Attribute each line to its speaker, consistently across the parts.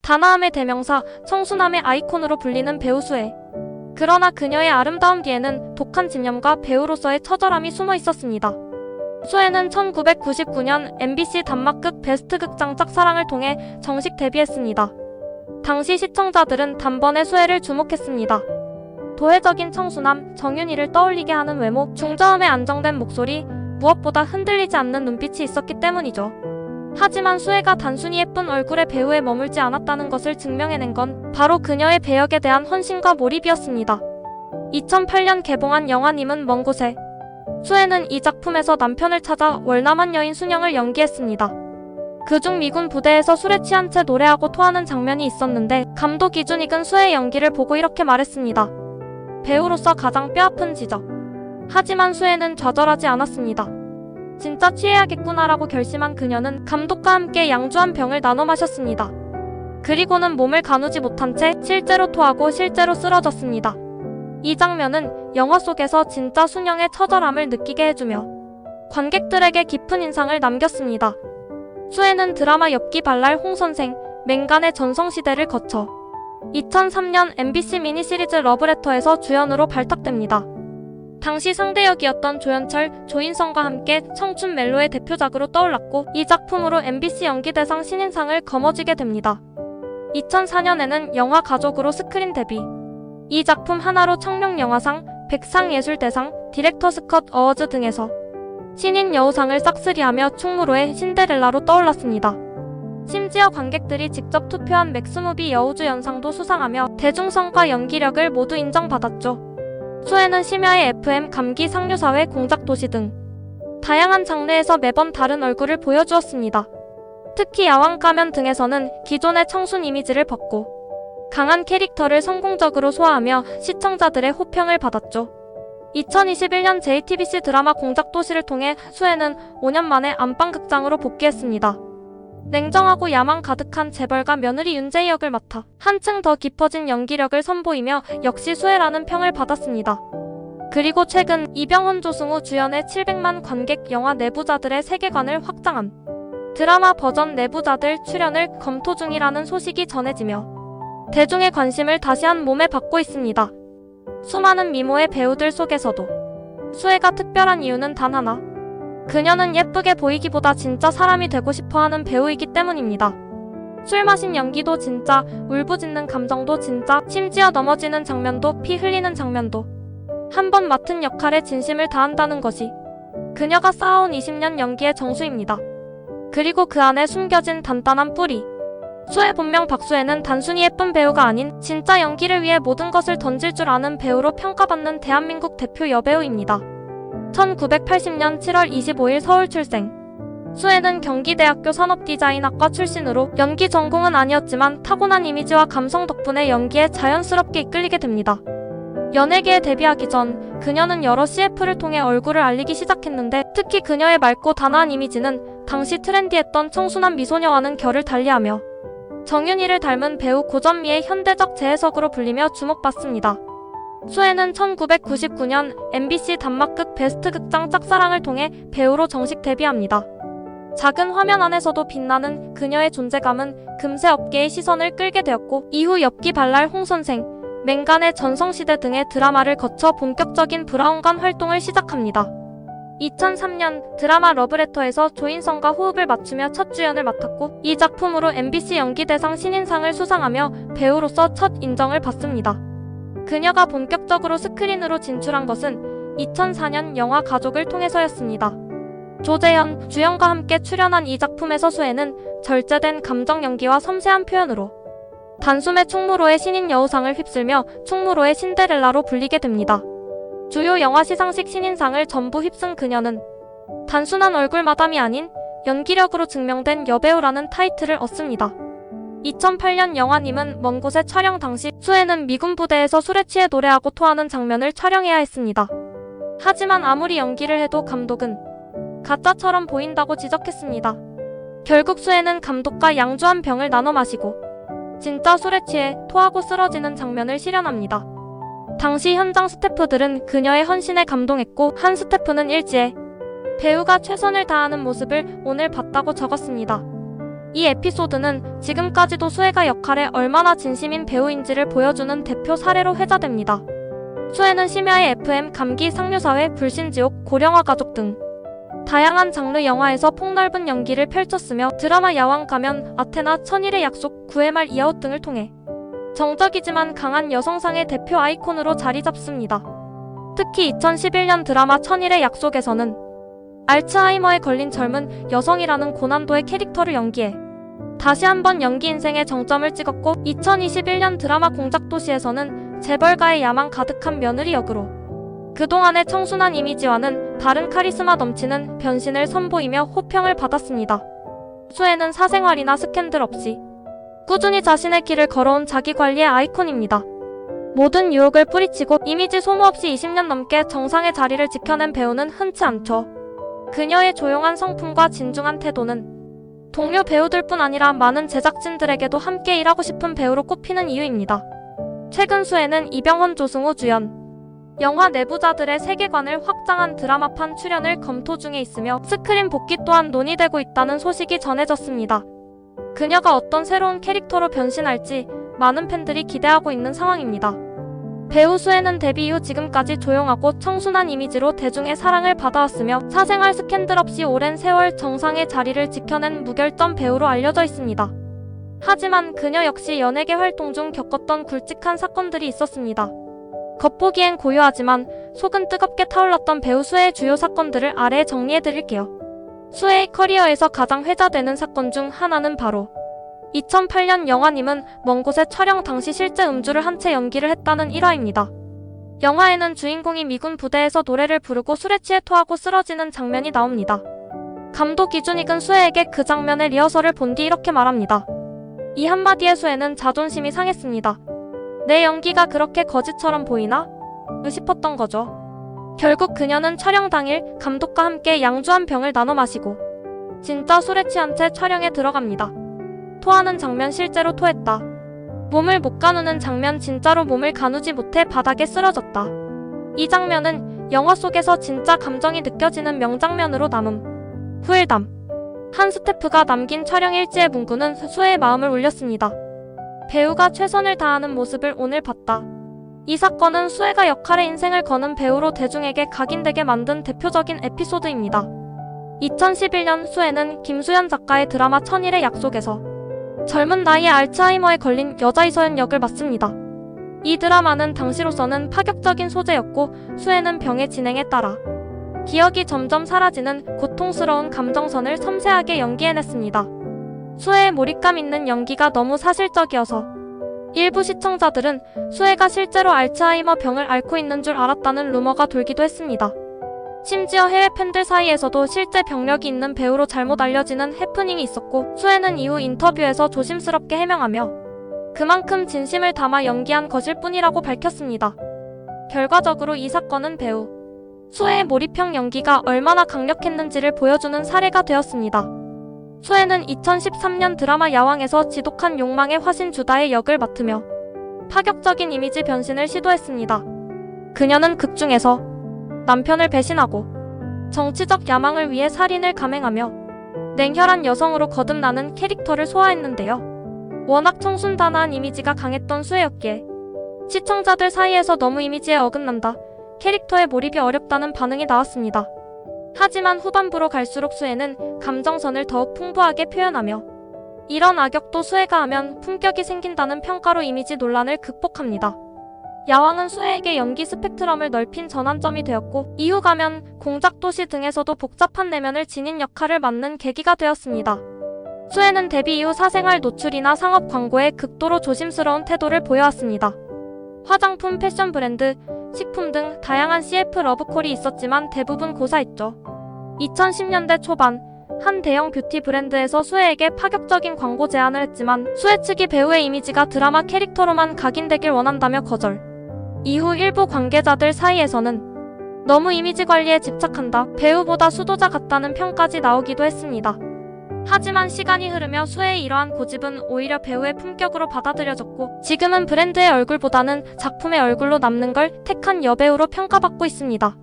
Speaker 1: 단아함의 대명사, 청순함의 아이콘으로 불리는 배우 수혜. 그러나 그녀의 아름다움 뒤에는 독한 집념과 배우로서의 처절함이 숨어 있었습니다. 수혜는 1999년 MBC 단막극 베스트 극장 짝사랑을 통해 정식 데뷔했습니다. 당시 시청자들은 단번에 수혜를 주목했습니다. 도회적인 청순함, 정윤이를 떠올리게 하는 외모, 중저음의 안정된 목소리, 무엇보다 흔들리지 않는 눈빛이 있었기 때문이죠. 하지만 수혜가 단순히 예쁜 얼굴의 배우에 머물지 않았다는 것을 증명해낸 건 바로 그녀의 배역에 대한 헌신과 몰입이었습니다. 2008년 개봉한 영화 님은 먼 곳에. 수혜는 이 작품에서 남편을 찾아 월남한 여인 순영을 연기했습니다. 그중 미군 부대에서 술에 취한 채 노래하고 토하는 장면이 있었는데 감독 이준익은 수혜의 연기를 보고 이렇게 말했습니다. 배우로서 가장 뼈아픈 지적. 하지만 수혜는 좌절하지 않았습니다. 진짜 취해야겠구나라고 결심한 그녀는 감독과 함께 양주 한 병을 나눠 마셨습니다. 그리고는 몸을 가누지 못한 채 실제로 토하고 실제로 쓰러졌습니다. 이 장면은 영화 속에서 진짜 순영의 처절함을 느끼게 해주며 관객들에게 깊은 인상을 남겼습니다. 수혜는 드라마 엽기 발랄 홍선생, 맹간의 전성시대를 거쳐 2003년 MBC 미니시리즈 러브레터에서 주연으로 발탁됩니다. 당시 상대역이었던 조연철, 조인성과 함께 청춘 멜로의 대표작으로 떠올랐고 이 작품으로 MBC 연기대상 신인상을 거머쥐게 됩니다. 2004년에는 영화 가족으로 스크린 데뷔. 이 작품 하나로 청룡영화상, 백상예술대상, 디렉터스 컷 어워즈 등에서 신인 여우상을 싹쓸이하며 충무로의 신데렐라로 떠올랐습니다. 심지어 관객들이 직접 투표한 맥스무비 여우주 연상도 수상하며 대중성과 연기력을 모두 인정받았죠. 수혜는 심야의 FM, 감기 상류사회, 공작도시 등 다양한 장르에서 매번 다른 얼굴을 보여주었습니다. 특히 야왕 가면 등에서는 기존의 청순 이미지를 벗고 강한 캐릭터를 성공적으로 소화하며 시청자들의 호평을 받았죠. 2021년 JTBC 드라마 공작도시를 통해 수혜는 5년 만에 안방극장으로 복귀했습니다. 냉정하고 야망 가득한 재벌가 며느리 윤재희 역을 맡아 한층 더 깊어진 연기력을 선보이며 역시 수혜라는 평을 받았습니다. 그리고 최근 이병헌 조승우 주연의 700만 관객 영화 내부자들의 세계관을 확장한 드라마 버전 내부자들 출연을 검토 중이라는 소식이 전해지며 대중의 관심을 다시 한 몸에 받고 있습니다. 수많은 미모의 배우들 속에서도 수혜가 특별한 이유는 단 하나. 그녀는 예쁘게 보이기보다 진짜 사람이 되고 싶어하는 배우이기 때문입니다. 술 마신 연기도 진짜, 울부짖는 감정도 진짜, 심지어 넘어지는 장면도, 피 흘리는 장면도 한 번 맡은 역할에 진심을 다한다는 것이 그녀가 쌓아온 20년 연기의 정수입니다. 그리고 그 안에 숨겨진 단단한 뿌리. 수혜 본명 박수혜는 단순히 예쁜 배우가 아닌 진짜 연기를 위해 모든 것을 던질 줄 아는 배우로 평가받는 대한민국 대표 여배우입니다. 1980년 7월 25일 서울 출생. 수혜는 경기대학교 산업디자인학과 출신으로 연기 전공은 아니었지만 타고난 이미지와 감성 덕분에 연기에 자연스럽게 이끌리게 됩니다. 연예계에 데뷔하기 전 그녀는 여러 CF를 통해 얼굴을 알리기 시작했는데 특히 그녀의 맑고 단아한 이미지는 당시 트렌디했던 청순한 미소녀와는 결을 달리하며 정윤이를 닮은 배우 고전미의 현대적 재해석으로 불리며 주목받습니다. 수혜는 1999년 MBC 단막극 베스트 극장 짝사랑을 통해 배우로 정식 데뷔합니다. 작은 화면 안에서도 빛나는 그녀의 존재감은 금세 업계의 시선을 끌게 되었고 이후 엽기 발랄 홍선생, 맹간의 전성시대 등의 드라마를 거쳐 본격적인 브라운관 활동을 시작합니다. 2003년 드라마 러브레터에서 조인성과 호흡을 맞추며 첫 주연을 맡았고 이 작품으로 MBC 연기대상 신인상을 수상하며 배우로서 첫 인정을 받습니다. 그녀가 본격적으로 스크린으로 진출한 것은 2004년 영화 가족을 통해서였습니다. 조재현, 주연과 함께 출연한 이 작품에서 수혜는 절제된 감정 연기와 섬세한 표현으로 단숨에 충무로의 신인 여우상을 휩쓸며 충무로의 신데렐라로 불리게 됩니다. 주요 영화 시상식 신인상을 전부 휩쓴 그녀는 단순한 얼굴 마담이 아닌 연기력으로 증명된 여배우라는 타이틀을 얻습니다. 2008년 영화 님은 먼 곳의 촬영 당시 수혜는 미군 부대에서 술에 취해 노래하고 토하는 장면을 촬영해야 했습니다. 하지만 아무리 연기를 해도 감독은 가짜처럼 보인다고 지적했습니다. 결국 수혜는 감독과 양주 한 병을 나눠 마시고 진짜 술에 취해 토하고 쓰러지는 장면을 실현합니다. 당시 현장 스태프들은 그녀의 헌신에 감동했고 한 스태프는 일지에 배우가 최선을 다하는 모습을 오늘 봤다고 적었습니다. 이 에피소드는 지금까지도 수혜가 역할에 얼마나 진심인 배우인지를 보여주는 대표 사례로 회자됩니다. 수혜는 심야의 FM, 감기, 상류사회, 불신지옥, 고령화 가족 등 다양한 장르 영화에서 폭넓은 연기를 펼쳤으며 드라마 야왕 가면, 아테나, 천일의 약속, 9회 말 이아웃 등을 통해 정적이지만 강한 여성상의 대표 아이콘으로 자리 잡습니다. 특히 2011년 드라마 천일의 약속에서는 알츠하이머에 걸린 젊은 여성이라는 고난도의 캐릭터를 연기해 다시 한번 연기 인생의 정점을 찍었고, 2021년 드라마 공작도시에서는 재벌가의 야망 가득한 며느리 역으로 그동안의 청순한 이미지와는 다른 카리스마 넘치는 변신을 선보이며 호평을 받았습니다. 수혜는 사생활이나 스캔들 없이 꾸준히 자신의 길을 걸어온 자기관리의 아이콘입니다. 모든 유혹을 뿌리치고 이미지 소모 없이 20년 넘게 정상의 자리를 지켜낸 배우는 흔치 않죠. 그녀의 조용한 성품과 진중한 태도는 동료 배우들뿐 아니라 많은 제작진들에게도 함께 일하고 싶은 배우로 꼽히는 이유입니다. 최근 수혜는 이병헌, 조승우 주연 영화 내부자들의 세계관을 확장한 드라마판 출연을 검토 중에 있으며 스크린 복귀 또한 논의되고 있다는 소식이 전해졌습니다. 그녀가 어떤 새로운 캐릭터로 변신할지 많은 팬들이 기대하고 있는 상황입니다. 배우 수혜는 데뷔 이후 지금까지 조용하고 청순한 이미지로 대중의 사랑을 받아왔으며 사생활 스캔들 없이 오랜 세월 정상의 자리를 지켜낸 무결점 배우로 알려져 있습니다. 하지만 그녀 역시 연예계 활동 중 겪었던 굵직한 사건들이 있었습니다. 겉보기엔 고요하지만 속은 뜨겁게 타올랐던 배우 수혜의 주요 사건들을 아래에 정리해드릴게요. 수혜의 커리어에서 가장 회자되는 사건 중 하나는 바로 2008년 영화님은 먼 곳에 촬영 당시 실제 음주를 한 채 연기를 했다는 일화입니다. 영화에는 주인공이 미군 부대에서 노래를 부르고 술에 취해 토하고 쓰러지는 장면이 나옵니다. 감독 이준익은 수혜에게 그 장면의 리허설을 본 뒤 이렇게 말합니다. 이 한마디에 수혜는 자존심이 상했습니다. 내 연기가 그렇게 거짓처럼 보이나? 싶었던 거죠. 결국 그녀는 촬영 당일 감독과 함께 양주 한 병을 나눠 마시고 진짜 술에 취한 채 촬영에 들어갑니다. 토하는 장면 실제로 토했다. 몸을 못 가누는 장면 진짜로 몸을 가누지 못해 바닥에 쓰러졌다. 이 장면은 영화 속에서 진짜 감정이 느껴지는 명장면으로 남음. 후일담. 한 스태프가 남긴 촬영 일지의 문구는 수혜의 마음을 울렸습니다. 배우가 최선을 다하는 모습을 오늘 봤다. 이 사건은 수혜가 역할의 인생을 거는 배우로 대중에게 각인되게 만든 대표적인 에피소드입니다. 2011년 수혜는 김수현 작가의 드라마 천일의 약속에서 젊은 나이에 알츠하이머에 걸린 여자 이서연 역을 맡습니다. 이 드라마는 당시로서는 파격적인 소재였고 수혜는 병의 진행에 따라 기억이 점점 사라지는 고통스러운 감정선을 섬세하게 연기해냈습니다. 수혜의 몰입감 있는 연기가 너무 사실적이어서 일부 시청자들은 수혜가 실제로 알츠하이머 병을 앓고 있는 줄 알았다는 루머가 돌기도 했습니다. 심지어 해외 팬들 사이에서도 실제 병력이 있는 배우로 잘못 알려지는 해프닝이 있었고, 수혜는 이후 인터뷰에서 조심스럽게 해명하며 그만큼 진심을 담아 연기한 것일 뿐이라고 밝혔습니다. 결과적으로 이 사건은 배우 수혜의 몰입형 연기가 얼마나 강력했는지를 보여주는 사례가 되었습니다. 수혜는 2013년 드라마 야왕에서 지독한 욕망의 화신 주다의 역을 맡으며 파격적인 이미지 변신을 시도했습니다. 그녀는 극중에서 남편을 배신하고 정치적 야망을 위해 살인을 감행하며 냉혈한 여성으로 거듭나는 캐릭터를 소화했는데요. 워낙 청순단아한 이미지가 강했던 수혜였기에 시청자들 사이에서 너무 이미지에 어긋난다, 캐릭터에 몰입이 어렵다는 반응이 나왔습니다. 하지만 후반부로 갈수록 수혜는 감정선을 더욱 풍부하게 표현하며 이런 악역도 수혜가 하면 품격이 생긴다는 평가로 이미지 논란을 극복합니다. 야왕은 수혜에게 연기 스펙트럼을 넓힌 전환점이 되었고, 이후 가면, 공작도시 등에서도 복잡한 내면을 지닌 역할을 맡는 계기가 되었습니다. 수혜는 데뷔 이후 사생활 노출이나 상업 광고에 극도로 조심스러운 태도를 보여왔습니다. 화장품, 패션 브랜드, 식품 등 다양한 CF 러브콜이 있었지만 대부분 고사했죠. 2010년대 초반 한 대형 뷰티 브랜드에서 수혜에게 파격적인 광고 제안을 했지만 수혜 측이 배우의 이미지가 드라마 캐릭터로만 각인되길 원한다며 거절. 이후 일부 관계자들 사이에서는 너무 이미지 관리에 집착한다, 배우보다 수도자 같다는 평까지 나오기도 했습니다. 하지만 시간이 흐르며 수혜의 이러한 고집은 오히려 배우의 품격으로 받아들여졌고, 지금은 브랜드의 얼굴보다는 작품의 얼굴로 남는 걸 택한 여배우로 평가받고 있습니다.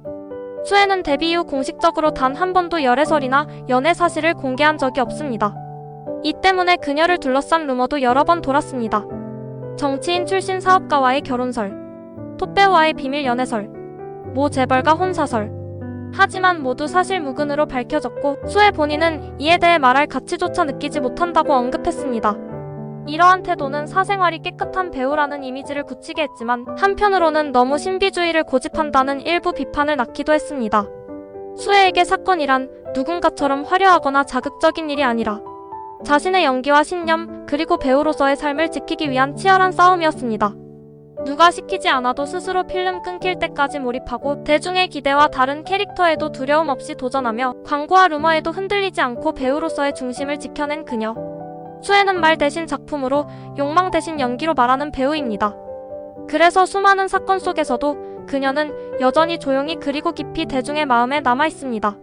Speaker 1: 수혜는 데뷔 이후 공식적으로 단 한 번도 열애설이나 연애 사실을 공개한 적이 없습니다. 이 때문에 그녀를 둘러싼 루머도 여러 번 돌았습니다. 정치인 출신 사업가와의 결혼설, 톱배우와의 비밀 연애설, 모 재벌가 혼사설. 하지만 모두 사실 무근으로 밝혀졌고 수혜 본인은 이에 대해 말할 가치조차 느끼지 못한다고 언급했습니다. 이러한 태도는 사생활이 깨끗한 배우라는 이미지를 굳히게 했지만 한편으로는 너무 신비주의를 고집한다는 일부 비판을 낳기도 했습니다. 수혜에게 사건이란 누군가처럼 화려하거나 자극적인 일이 아니라 자신의 연기와 신념 그리고 배우로서의 삶을 지키기 위한 치열한 싸움이었습니다. 누가 시키지 않아도 스스로 필름 끊길 때까지 몰입하고 대중의 기대와 다른 캐릭터에도 두려움 없이 도전하며 광고와 루머에도 흔들리지 않고 배우로서의 중심을 지켜낸 그녀. 수혜는 말 대신 작품으로, 욕망 대신 연기로 말하는 배우입니다. 그래서 수많은 사건 속에서도 그녀는 여전히 조용히 그리고 깊이 대중의 마음에 남아 있습니다.